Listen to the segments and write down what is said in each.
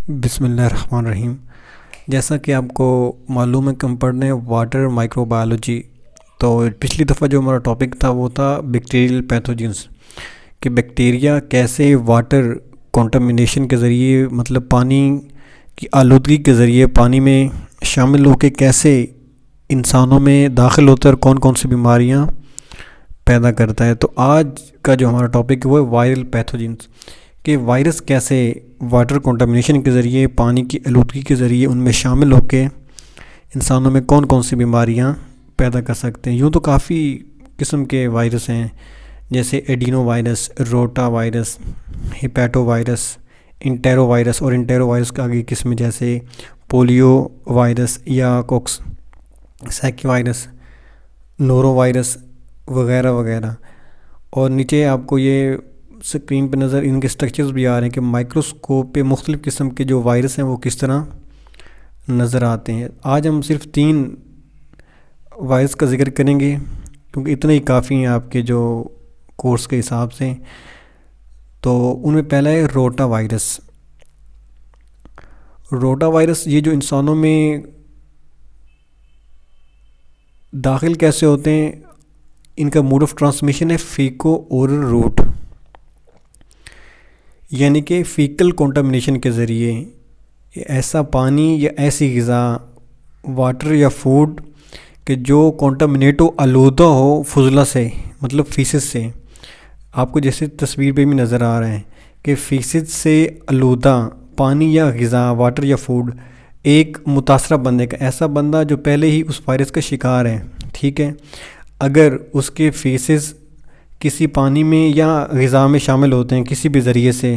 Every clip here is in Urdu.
بسم اللہ الرحمن الرحیم۔ جیسا کہ آپ کو معلوم ہے کہ ہم پڑھ رہے ہیں واٹر مائکرو بایولوجی۔ تو پچھلی دفعہ جو ہمارا ٹاپک تھا وہ تھا بیکٹیریل پیتھوجنس، کہ بیکٹیریا کیسے واٹر کنٹامینیشن کے ذریعے، مطلب پانی کی آلودگی کے ذریعے پانی میں شامل ہو کے کیسے انسانوں میں داخل ہوتا ہے اور کون کون سی بیماریاں پیدا کرتا ہے۔ تو آج کا جو ہمارا ٹاپک ہے وہ ہے وائرل پیتھوجنس، کہ وائرس کیسے واٹر کنٹامینیشن کے ذریعے، پانی کی آلودگی کے ذریعے ان میں شامل ہو کے انسانوں میں کون کون سی بیماریاں پیدا کر سکتے ہیں۔ یوں تو کافی قسم کے وائرس ہیں، جیسے ایڈینو وائرس، روٹا وائرس، ہیپیٹو وائرس، انٹیرو وائرس، اور انٹیرو وائرس کا آگے قسم جیسے پولیو وائرس یا کوکس سیکی وائرس، نورو وائرس وغیرہ وغیرہ۔ اور نیچے آپ کو یہ اسکرین پہ نظر ان کے سٹرکچرز بھی آ رہے ہیں کہ مائکروسکوپ پہ مختلف قسم کے جو وائرس ہیں وہ کس طرح نظر آتے ہیں۔ آج ہم صرف 3 وائرس کا ذکر کریں گے کیونکہ اتنے ہی کافی ہیں آپ کے جو کورس کے حساب سے۔ تو ان میں پہلا ہے روٹا وائرس۔ روٹا وائرس یہ جو انسانوں میں داخل کیسے ہوتے ہیں، ان کا موڈ آف ٹرانسمیشن ہے فیکو اورل روٹ، یعنی کہ فیکل کنٹامینیشن کے ذریعے ایسا پانی یا ایسی غذا، واٹر یا فوڈ کہ جو کنٹامینیٹ ہو، آلودہ ہو فضلہ سے، مطلب فیسز سے۔ آپ کو جیسے تصویر پہ بھی نظر آ رہا ہے کہ فیسز سے آلودہ پانی یا غذا، واٹر یا فوڈ ایک متاثرہ بندے کا، ایسا بندہ جو پہلے ہی اس وائرس کا شکار ہے، ٹھیک ہے، اگر اس کے فیسز کسی پانی میں یا غذا میں شامل ہوتے ہیں کسی بھی ذریعے سے،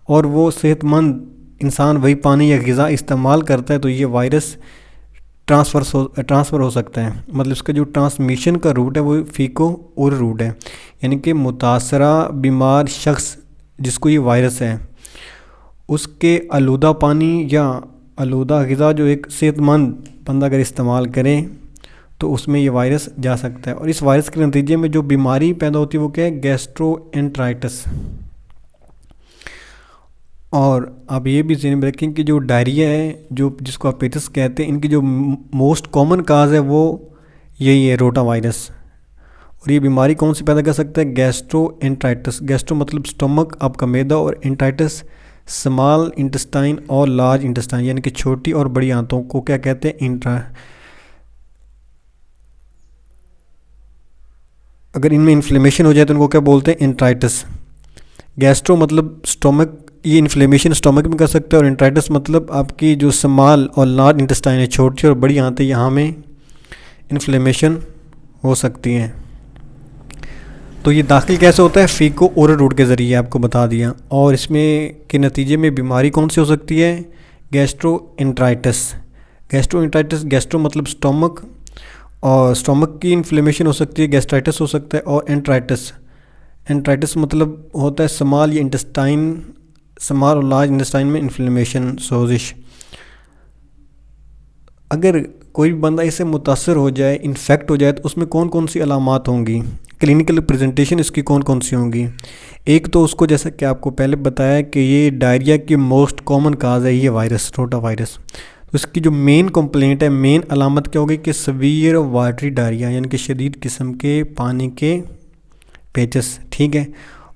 اور وہ صحت مند انسان وہی پانی یا غذا استعمال کرتا ہے، تو یہ وائرس ٹرانسفر ہو سکتا ہے۔ مطلب اس کا جو ٹرانسمیشن کا روٹ ہے وہ فیکو اور روٹ ہے، یعنی کہ متاثرہ بیمار شخص جس کو یہ وائرس ہے، اس کے آلودہ پانی یا آلودہ غذا جو ایک صحت مند بندہ اگر استعمال کرے تو اس میں یہ وائرس جا سکتا ہے۔ اور اس وائرس کے نتیجے میں جو بیماری پیدا ہوتی ہے وہ کیا ہے؟ گیسٹرو انٹرائٹس۔ اور آپ یہ بھی ذہن میں رکھیں کہ جو ڈائریا ہے، جس کو آپ پیٹس کہتے ہیں، ان کی جو موسٹ کامن کاز ہے وہ یہی ہے، روٹا وائرس۔ اور یہ بیماری کون سی پیدا کر سکتا ہے؟ گیسٹرو انٹرائٹس۔ گیسٹرو مطلب سٹمک، آپ کا معدہ، اور انٹرائٹس سمال انٹسٹائن اور لارج انٹسٹائن، یعنی کہ چھوٹی اور بڑی آنتوں کو کیا کہتے ہیں؟ اگر ان میں انفلیمیشن ہو جائے تو ان کو کیا بولتے ہیں؟ انٹرائٹس۔ گیسٹرو مطلب سٹمک، یہ انفلیمیشن سٹمک میں کر سکتا ہے، اور انٹرائٹس مطلب آپ کی جو سمال اور لارج انٹسٹائن ہے، چھوٹی اور بڑی آنتیں، یہاں میں انفلیمیشن ہو سکتی ہیں۔ تو یہ داخل کیسے ہوتا ہے؟ فیکو اورل روٹ کے ذریعے، آپ کو بتا دیا۔ اور اس میں کے نتیجے میں بیماری کون سی ہو سکتی ہے؟ گیسٹرو انٹرائٹس۔ گیسٹرو انٹرائٹس، گیسٹرو مطلب سٹمک، اور سٹمک کی انفلیمیشن ہو سکتی ہے، گیسٹرائٹس ہو سکتا ہے، اور انٹرائٹس مطلب ہوتا ہے سمال یا انٹسٹائن، سمال اور لارج انٹسٹائن میں انفلیمیشن، سوزش۔ اگر کوئی بندہ اس سے متاثر ہو جائے، انفیکٹ ہو جائے، تو اس میں کون کون سی علامات ہوں گی؟ کلینکل پریزنٹیشن اس کی کون کون سی ہوں گی؟ ایک تو اس کو جیسا کہ آپ کو پہلے بتایا کہ یہ ڈائریا کی موسٹ کامن کاز ہے یہ وائرس، روٹا وائرس۔ اس کی جو مین کمپلینٹ ہے، مین علامت کیا ہوگی؟ کہ سویر واٹری ڈائریا، یعنی کہ شدید قسم کے پانی کے پیچس، ٹھیک ہے۔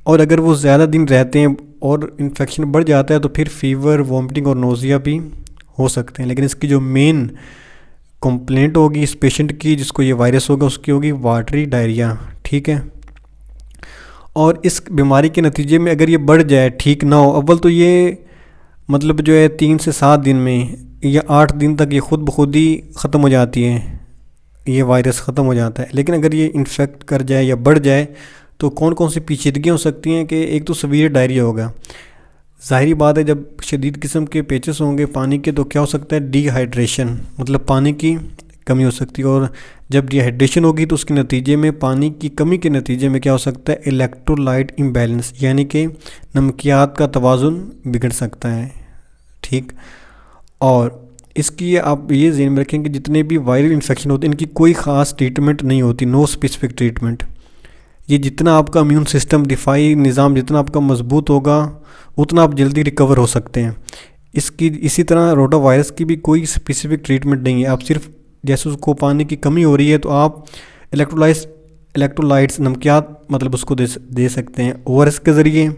اور اگر وہ زیادہ دن رہتے ہیں اور انفیکشن بڑھ جاتا ہے تو پھر فیور، وومٹنگ اور نوزیا بھی ہو سکتے ہیں، لیکن اس کی جو مین کمپلینٹ ہوگی اس پیشنٹ کی جس کو یہ وائرس ہوگا، اس کی ہوگی واٹری ڈائریا، ٹھیک ہے۔ اور اس بیماری کے نتیجے میں اگر یہ بڑھ جائے، ٹھیک نہ ہو، اول تو یہ مطلب جو ہے 3 سے 7 دن میں یا 8 دن تک یہ خود بخود ہی ختم ہو جاتی ہے، یہ وائرس ختم ہو جاتا ہے۔ لیکن اگر یہ انفیکٹ کر جائے یا بڑھ جائے تو کون کون سی پیچیدگیاں ہو سکتی ہیں؟ کہ ایک تو سویر ڈائریا ہوگا، ظاہری بات ہے جب شدید قسم کے پیچز ہوں گے پانی کے تو کیا ہو سکتا ہے؟ ڈی ہائیڈریشن، مطلب پانی کی کمی ہو سکتی ہے، اور جب ڈی ہائیڈریشن ہوگی تو اس کے نتیجے میں، پانی کی کمی کے نتیجے میں کیا ہو سکتا ہے؟ الیکٹرولائٹ امبیلنس، یعنی کہ نمکیات کا توازن بگڑ سکتا ہے، ٹھیک۔ اور اس کی آپ یہ ذہن میں رکھیں کہ جتنے بھی وائرل انفیکشن ہوتے ہیں ان کی کوئی خاص ٹریٹمنٹ نہیں ہوتی، نو اسپیسیفک ٹریٹمنٹ۔ یہ جتنا آپ کا امیون سسٹم، دفاعی نظام جتنا آپ کا مضبوط ہوگا اتنا آپ جلدی ریکور ہو سکتے ہیں۔ اسی طرح روٹا وائرس کی بھی کوئی اسپیسیفک ٹریٹمنٹ نہیں ہے. آپ صرف جیسے اس کو پانی کی کمی ہو رہی ہے تو آپ الیکٹرولائٹس نمکیات مطلب اس کو دے سکتے ہیں او آر ایس کے ذریعے,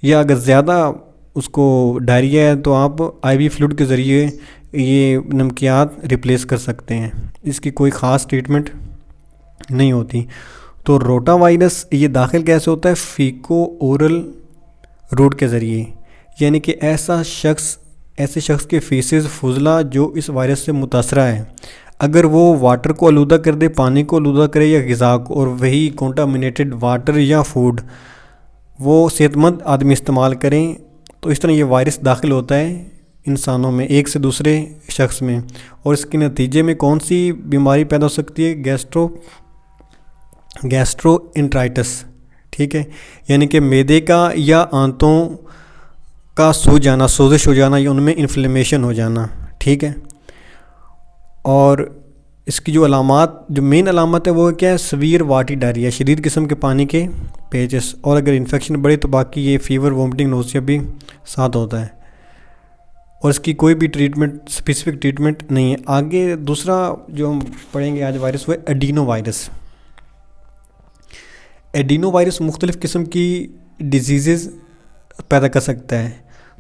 یا اگر زیادہ اس کو ڈائریا ہے تو آپ آئی وی فلوئڈ کے ذریعے یہ نمکیات ریپلیس کر سکتے ہیں. اس کی کوئی خاص ٹریٹمنٹ نہیں ہوتی. تو روٹا وائرس یہ داخل کیسے ہوتا ہے؟ فیکو اورل روٹ کے ذریعے, یعنی کہ ایسے شخص کے فیسز فضلہ جو اس وائرس سے متاثرہ ہے, اگر وہ واٹر کو آلودہ کر دے, پانی کو آلودہ کرے یا غذا کو, اور وہی کنٹامینیٹڈ واٹر یا فوڈ وہ صحت مند آدمی استعمال کریں, تو اس طرح یہ وائرس داخل ہوتا ہے انسانوں میں ایک سے دوسرے شخص میں. اور اس کے نتیجے میں کون سی بیماری پیدا ہو سکتی ہے؟ گیسٹرو انٹرائٹس. ٹھیک ہے, یعنی کہ معدے کا یا آنتوں کا سوج جانا, سوزش ہو جانا, یا ان میں انفلیمیشن ہو جانا. ٹھیک ہے, اور اس کی جو علامات, جو مین علامت ہے وہ کیا ہے؟ سویر واٹی ڈائریا, شدید قسم کے پانی کے پیچز, اور اگر انفیکشن بڑھے تو باقی یہ فیور, وومٹنگ, نوزیا بھی ساتھ ہوتا ہے. اور اس کی کوئی بھی اسپیسیفک ٹریٹمنٹ نہیں ہے. آگے دوسرا جو ہم پڑھیں گے آج وائرس وہ ہے ایڈینو وائرس. ایڈینو وائرس مختلف قسم کی ڈیزیزز پیدا کر سکتا ہے,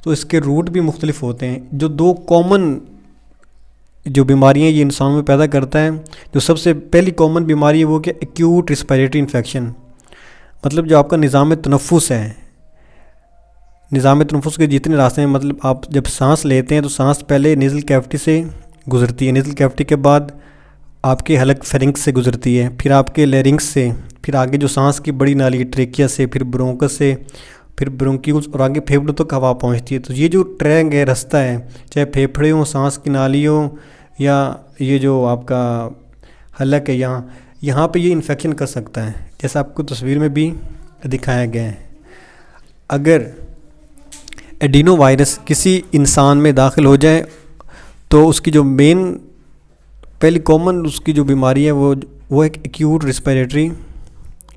تو اس کے روٹ بھی مختلف ہوتے ہیں. جو دو کامن جو بیماریاں یہ انسانوں میں پیدا کرتا ہے, جو سب سے پہلی کامن بیماری ہے وہ کہ ایکیوٹ ریسپیریٹری انفیکشن, مطلب جو آپ کا نظام تنفس ہے, نظام تنفس کے جتنے راستے ہیں, مطلب آپ جب سانس لیتے ہیں تو سانس پہلے نیزل کیوٹی سے گزرتی ہے, نیزل کیوٹی کے بعد آپ کے حلق فیرنکس سے گزرتی ہے, پھر آپ کے لیرنکس سے, پھر آگے جو سانس کی بڑی نالی ٹریکیا سے, پھر برونکس سے, پھر برونکیولز, اور آگے پھیپھڑوں تک ہوا پہنچتی ہے. تو یہ جو ٹرینگ ہے, رستہ ہے, چاہے پھیپھڑے ہوں, سانس کی نالی ہوں, یا یہ جو آپ کا حلق ہے یہاں پہ یہ انفیکشن کر سکتا ہے, جیسا آپ کو تصویر میں بھی دکھایا گیا ہے. اگر ایڈینو وائرس کسی انسان میں داخل ہو جائے تو اس کی جو پہلی کامن اس کی جو بیماری ہے وہ ایک ایکیوٹ ریسپیریٹری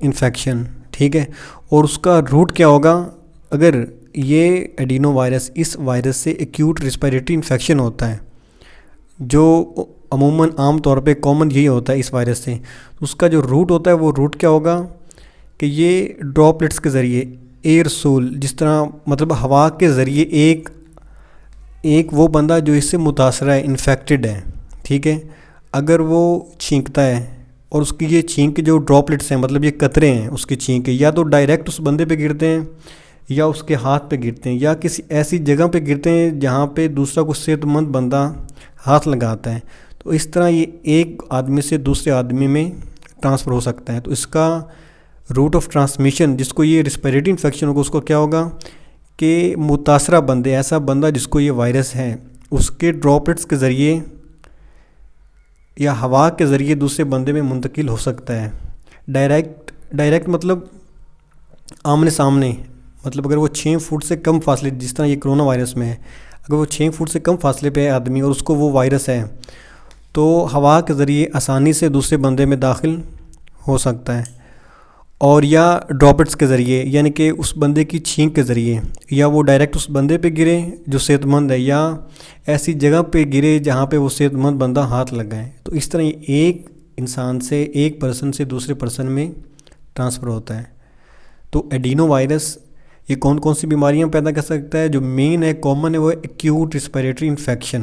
انفیکشن. ٹھیک ہے, اور اس کا روٹ کیا ہوگا؟ اگر یہ ایڈینو وائرس, اس وائرس سے ایکیوٹ ریسپیریٹری انفیکشن ہوتا ہے, جو عموماً عام طور پہ کامن یہی ہوتا ہے اس وائرس سے, اس کا جو روٹ ہوتا ہے وہ روٹ کیا ہوگا کہ یہ ڈراپلیٹس کے ذریعے, ایئر سول, جس طرح مطلب ہوا کے ذریعے ایک وہ بندہ جو اس سے متاثرہ ہے, انفیکٹڈ ہے, ٹھیک ہے, اگر وہ چھینکتا ہے اور اس کی یہ چھینک جو ڈراپلیٹس ہیں, مطلب یہ قطرے ہیں اس کی چھینک کے, یا تو ڈائریکٹ اس بندے پہ گرتے ہیں, یا اس کے ہاتھ پہ گرتے ہیں, یا کسی ایسی جگہ پہ گرتے ہیں جہاں پہ دوسرا کوئی صحت مند بندہ ہاتھ لگاتا ہے, تو اس طرح یہ ایک آدمی سے دوسرے آدمی میں ٹرانسفر ہو سکتا ہے. تو اس کا روٹ آف ٹرانسمیشن, جس کو یہ ریسپیریٹری انفیکشن ہوگا, اس کو کیا ہوگا کہ متاثرہ بندے, ایسا بندہ جس کو یہ وائرس ہے, اس کے ڈراپلیٹس کے ذریعے یا ہوا کے ذریعے دوسرے بندے میں منتقل ہو سکتا ہے. ڈائریکٹ مطلب آمنے سامنے, مطلب اگر وہ 6 فٹ سے کم فاصلے, جس طرح یہ کرونا وائرس میں ہے, اگر وہ 6 فٹ سے کم فاصلے پہ ہے آدمی اور اس کو وہ وائرس ہے, تو ہوا کے ذریعے آسانی سے دوسرے بندے میں داخل ہو سکتا ہے. اور یا ڈراپلیٹس کے ذریعے, یعنی کہ اس بندے کی چھینک کے ذریعے, یا وہ ڈائریکٹ اس بندے پہ گرے جو صحت مند ہے, یا ایسی جگہ پہ گرے جہاں پہ وہ صحت مند بندہ ہاتھ لگائے. تو اس طرح ایک انسان سے, ایک پرسن سے دوسرے پرسن میں ٹرانسفر ہوتا ہے. تو ایڈینو وائرس یہ کون سی بیماریاں پیدا کر سکتا ہے؟ جو مین ہے, کامن ہے, وہ ایکیوٹ ریسپیریٹری انفیکشن.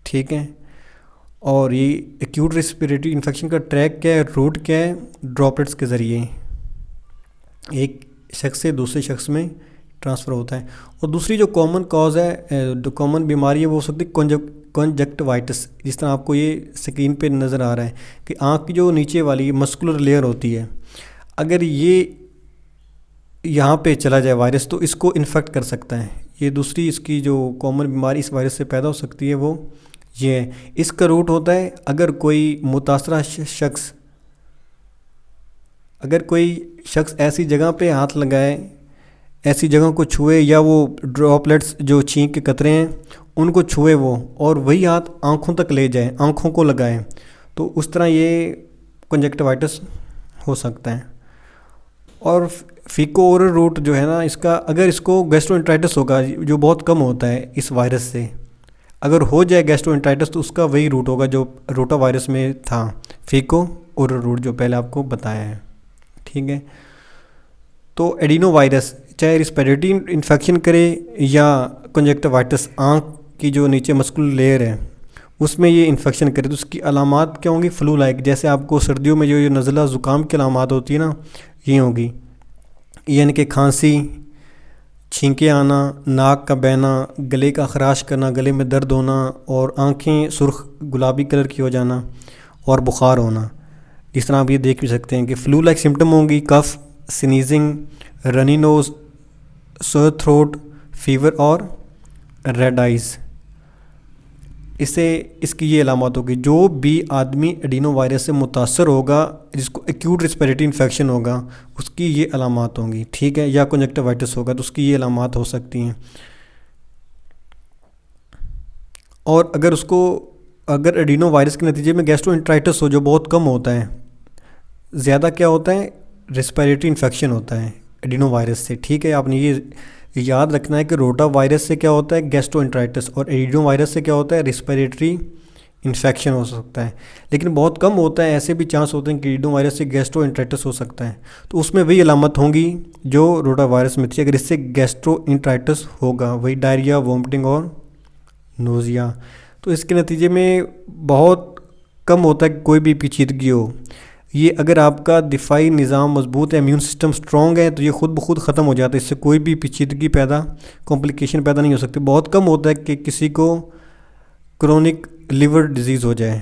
ٹھیک ہے, اور یہ ایکیوٹ ریسپیریٹری انفیکشن کا ٹریک کیا ہے, روٹ کیا ہے؟ ڈراپلیٹس کے ذریعے ایک شخص سے دوسرے شخص میں ٹرانسفر ہوتا ہے. اور دوسری جو کامن کاز ہے, جو کامن بیماری ہے, وہ ہو سکتی ہے کنجکٹیوائٹس, جس طرح آپ کو یہ اسکرین پہ نظر آ رہا ہے کہ آنکھ کی جو نیچے والی مسکولر لیئر ہوتی ہے, اگر یہ یہاں پہ چلا جائے وائرس تو اس کو انفیکٹ کر سکتا ہے. یہ دوسری اس کی جو کامن بیماری اس وائرس سے پیدا ہو سکتی ہے وہ یہ ہے. اس کا روٹ ہوتا ہے, اگر کوئی متاثرہ شخص, اگر کوئی شخص ایسی جگہ پہ ہاتھ لگائے, ایسی جگہ کو چھوئے, یا وہ ڈراپلیٹس جو چھینک کے قطرے ہیں ان کو چھوئے وہ, اور وہی ہاتھ آنکھوں تک لے جائے, آنکھوں کو لگائے, تو اس طرح یہ کنجکٹیوائٹس ہو سکتا ہے. اور فیکو اورل روٹ جو ہے نا اس کا، اگر اس کو گیسٹرو انٹرائٹس ہوگا جو بہت کم ہوتا ہے اس وائرس سے، اگر ہو جائے گیسٹرو انٹرائٹس تو اس کا وہی روٹ ہوگا جو روٹا وائرس میں تھا، فیکو اورل روٹ جو پہلے آپ کو بتایا ہے. ٹھیک ہے. تو ایڈینو وائرس چاہے ریسپیریٹری انفیکشن کرے یا کنجکٹیوائٹس، آنکھ کی جو نیچے مسکولر لیئر ہے اس میں یہ انفیکشن کرے، تو اس کی علامات کیا ہوں گی؟ فلو لائک، جیسے آپ کو سردیوں میں جو نزلہ زکام کی علامات ہوتی ہے نا یہ ہوگی، یعنی کہ کھانسی، چھینکیں آنا، ناک کا بہنا، گلے کا خراش کرنا، گلے میں درد ہونا، اور آنکھیں سرخ گلابی کلر کی ہو جانا، اور بخار ہونا. اس طرح آپ یہ دیکھ بھی سکتے ہیں کہ فلو لائک سمٹم ہوں گی، کف، سنیزنگ، رنی نوز، سور تھروٹ، فیور اور ریڈ آئیز. اس کی یہ علامات ہوگی. جو بھی آدمی ایڈینو وائرس سے متاثر ہوگا، جس کو ایکیوٹ ریسپیریٹری انفیکشن ہوگا، اس کی یہ علامات ہوں گی. ٹھیک ہے. یا کنجکٹیوائٹس ہوگا تو اس کی یہ علامات ہو سکتی ہیں. اور اگر ایڈینو وائرس کے نتیجے میں گیسٹرو انٹرائٹس ہو جو بہت کم ہوتا ہے، زیادہ کیا ہوتا ہے؟ ریسپیریٹری انفیکشن ہوتا ہے ایڈینو وائرس سے. ٹھیک ہے. آپ نے یہ یاد رکھنا ہے کہ روٹا وائرس سے کیا ہوتا ہے؟ گیسٹرو انٹرائٹس، اور ایڈینو وائرس سے کیا ہوتا ہے؟ ریسپیریٹری انفیکشن ہو سکتا ہے. لیکن بہت کم ہوتا ہے، ایسے بھی چانس ہوتے ہیں کہ ایڈینو وائرس سے گیسٹرو انٹرائٹس ہو سکتا ہے، تو اس میں وہی علامت ہوں گی جو روٹا وائرس میں تھی. اگر اس سے گیسٹرو انٹرائٹس ہوگا، وہی ڈائریا، وومٹنگ اور نوزیا. تو اس کے نتیجے میں بہت کم ہوتا ہے کہ کوئی بھی پیچیدگی ہو. یہ اگر آپ کا دفاعی نظام مضبوط ہے، امیون سسٹم سٹرونگ ہے، تو یہ خود بخود ختم ہو جاتا ہے. اس سے کوئی بھی پیچیدگی کمپلیکیشن پیدا نہیں ہو سکتی. بہت کم ہوتا ہے کہ کسی کو کرونک لیور ڈیزیز ہو جائے.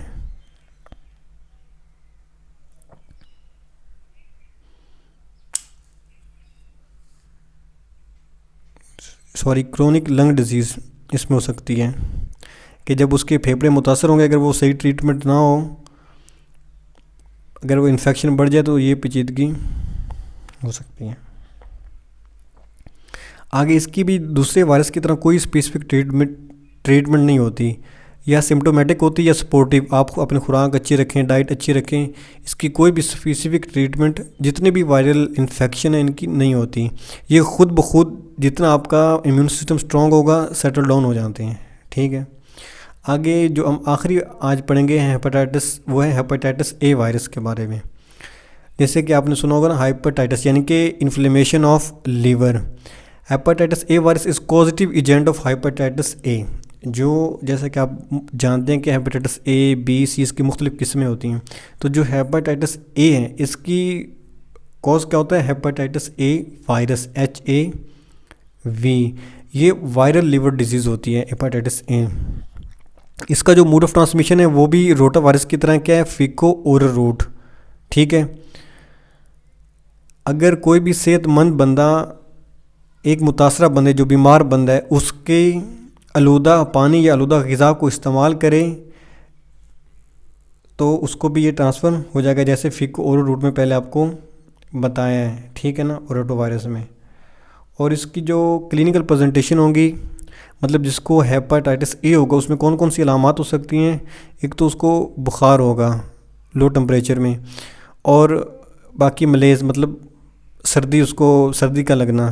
کرونک لنگ ڈیزیز اس میں ہو سکتی ہے کہ جب اس کے پھیپھڑے متاثر ہوں گے، اگر وہ صحیح ٹریٹمنٹ نہ ہو، اگر وہ انفیکشن بڑھ جائے تو یہ پیچیدگی ہو سکتی ہے. آگے اس کی بھی دوسرے وائرس کی طرح کوئی اسپیسیفک ٹریٹمنٹ نہیں ہوتی، یا سمٹومیٹک ہوتی یا سپورٹیو. آپ اپنی خوراک اچھی رکھیں، ڈائٹ اچھی رکھیں، اس کی کوئی بھی اسپیسیفک ٹریٹمنٹ جتنے بھی وائرل انفیکشن ہیں ان کی نہیں ہوتی. یہ خود بخود جتنا آپ کا امیون سسٹم سٹرونگ ہوگا سیٹل ڈاؤن ہو جاتے ہیں. ٹھیک ہے. آگے جو ہم آخری آج پڑھیں گے ہیپاٹائٹس، وہ ہے ہیپاٹائٹس اے وائرس کے بارے میں. جیسے کہ آپ نے سنا ہوگا نا ہائپرٹائٹس، یعنی کہ inflammation of liver. Hepatitis A virus is causative agent of hepatitis A. جو جیسا کہ آپ جانتے ہیں کہ ہیپاٹائٹس اے، بی، سی اس کی مختلف قسمیں ہوتی ہیں. تو جو ہیپاٹائٹس اے ہے اس کی کوز کیا ہوتا ہے؟ Hepatitis A virus, HAV. یہ وائرل لیور ڈیزیز ہوتی ہے ہیپاٹائٹس اے. اس کا جو موڈ آف ٹرانسمیشن ہے وہ بھی روٹا وائرس کی طرح کیا ہے؟ فیکو اورل روٹ. ٹھیک ہے. اگر کوئی بھی صحت مند بندہ ایک متاثرہ بندے جو بیمار بندہ ہے اس کے آلودہ پانی یا آلودہ غذا کو استعمال کرے تو اس کو بھی یہ ٹرانسفر ہو جائے گا، جیسے فیکو اورل روٹ میں پہلے آپ کو بتایا ہے. ٹھیک ہے نا، روٹا وائرس میں. اور اس کی جو کلینکل پریزنٹیشن ہوں گی، مطلب جس کو ہیپاٹائٹس اے ہوگا اس میں کون کون سی علامات ہو سکتی ہیں؟ ایک تو اس کو بخار ہوگا لو ٹمپریچر میں، اور باقی ملیز مطلب سردی، اس کو سردی کا لگنا،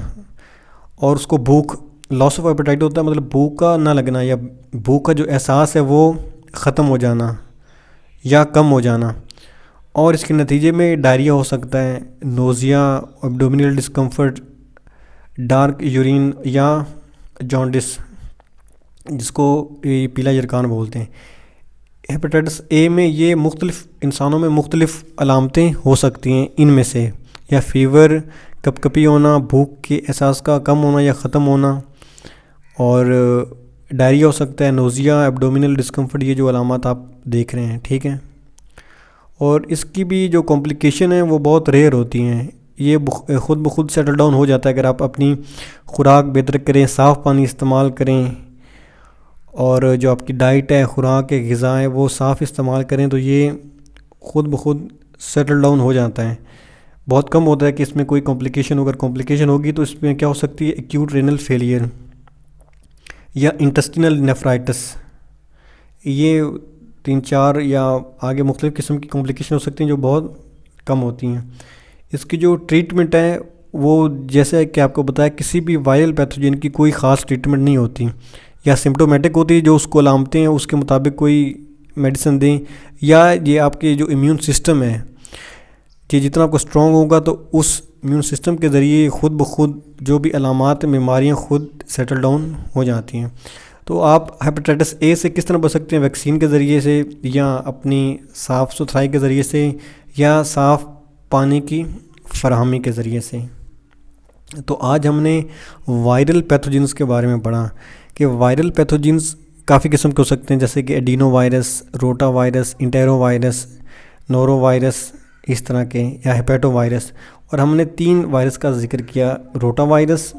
اور اس کو بھوک، لاس آف ایپیٹائٹ ہوتا ہے مطلب بھوک کا نہ لگنا، یا بھوک کا جو احساس ہے وہ ختم ہو جانا یا کم ہو جانا. اور اس کے نتیجے میں ڈائریا ہو سکتا ہے، نوزیا، ایبڈومینل ڈسکمفرٹ، ڈارک یورین یا جانڈس جس کو پیلا یرکان بولتے ہیں. ہیپاٹائٹس اے میں یہ مختلف انسانوں میں مختلف علامتیں ہو سکتی ہیں ان میں سے، یا فیور، کپ کپی ہونا، بھوک کے احساس کا کم ہونا یا ختم ہونا، اور ڈائریا ہو سکتا ہے، نوزیا، ایبڈومینل ڈسکمفرٹ، یہ جو علامات آپ دیکھ رہے ہیں. ٹھیک ہے. اور اس کی بھی جو کمپلیکیشن ہیں وہ بہت ریئر ہوتی ہیں. یہ خود بخود سیٹل ڈاؤن ہو جاتا ہے اگر آپ اپنی خوراک بہتر کریں، صاف پانی استعمال کریں، اور جو آپ کی ڈائٹ ہے، خوراک ہے، غذا ہے، وہ صاف استعمال کریں، تو یہ خود بخود سیٹل ڈاؤن ہو جاتا ہے. بہت کم ہوتا ہے کہ اس میں کوئی کمپلیکیشن اگر کمپلیکیشن ہوگی تو اس میں کیا ہو سکتی ہے؟ ایکیوٹ رینل فیلئر یا انٹسٹینل نیفرائٹس. یہ 3-4 یا آگے مختلف قسم کی کمپلیکیشن ہو سکتی ہیں جو بہت کم ہوتی ہیں. اس کی جو ٹریٹمنٹ ہے وہ جیسے کہ آپ کو بتایا کسی بھی وائرل پیتھوجن کی کوئی خاص ٹریٹمنٹ نہیں ہوتی، یا سمپٹومیٹک ہوتی ہے جو اس کو علامتیں ہیں اس کے مطابق کوئی میڈیسن دیں، یا یہ آپ کے جو امیون سسٹم ہے کہ جتنا آپ کو اسٹرانگ ہوگا تو اس امیون سسٹم کے ذریعے خود بخود جو بھی علامات بیماریاں خود سیٹل ڈاؤن ہو جاتی ہیں۔ تو آپ ہیپیٹائٹس اے سے کس طرح بچ سکتے ہیں؟ ویکسین کے ذریعے سے، یا اپنی صاف ستھرائی کے ذریعے سے، یا صاف پانی کی فراہمی کے ذریعے سے۔ تو آج ہم نے وائرل پیتھوجنس کے بارے میں پڑھا کہ وائرل پیتھوجنس کافی قسم کے ہو سکتے ہیں، جیسے کہ ایڈینو وائرس، روٹا وائرس، انٹیرو وائرس، نورو وائرس، اس طرح کے، یا ہیپیٹو وائرس۔ اور ہم نے 3 وائرس کا ذکر کیا، روٹا وائرس،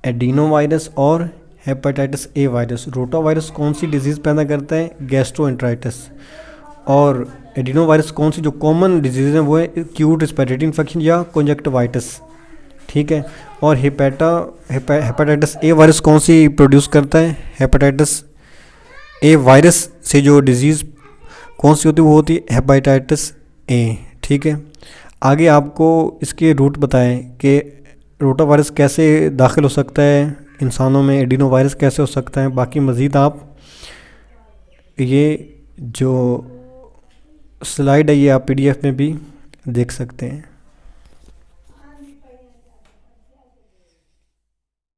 ایڈینو وائرس اور ہیپیٹائٹس اے وائرس۔ روٹا وائرس کون سی ڈیزیز پیدا کرتا ہے؟ گیسٹرو انٹرائٹس۔ اور ایڈینو وائرس کون سی جو کامن ڈیزیز ہیں وہ ہے ایکیوٹ ریسپیریٹری انفیکشن یا کنجکٹیوائٹس، ٹھیک ہے۔ اور ہیپیٹائٹس اے وائرس کون سی پروڈیوس کرتا ہے؟ ہیپیٹائٹس اے وائرس سے جو ڈیزیز کون سی ہوتی ہے وہ ہوتی ہے ہیپیٹائٹس اے، ٹھیک ہے۔ آگے آپ کو اس کے روٹ بتائیں کہ روٹا وائرس کیسے داخل ہو سکتا ہے انسانوں میں، ایڈینو وائرس کیسے ہو سکتا ہے، باقی مزید آپ یہ جو سلائیڈ ہے یہ آپ PDF میں بھی دیکھ سکتے ہیں۔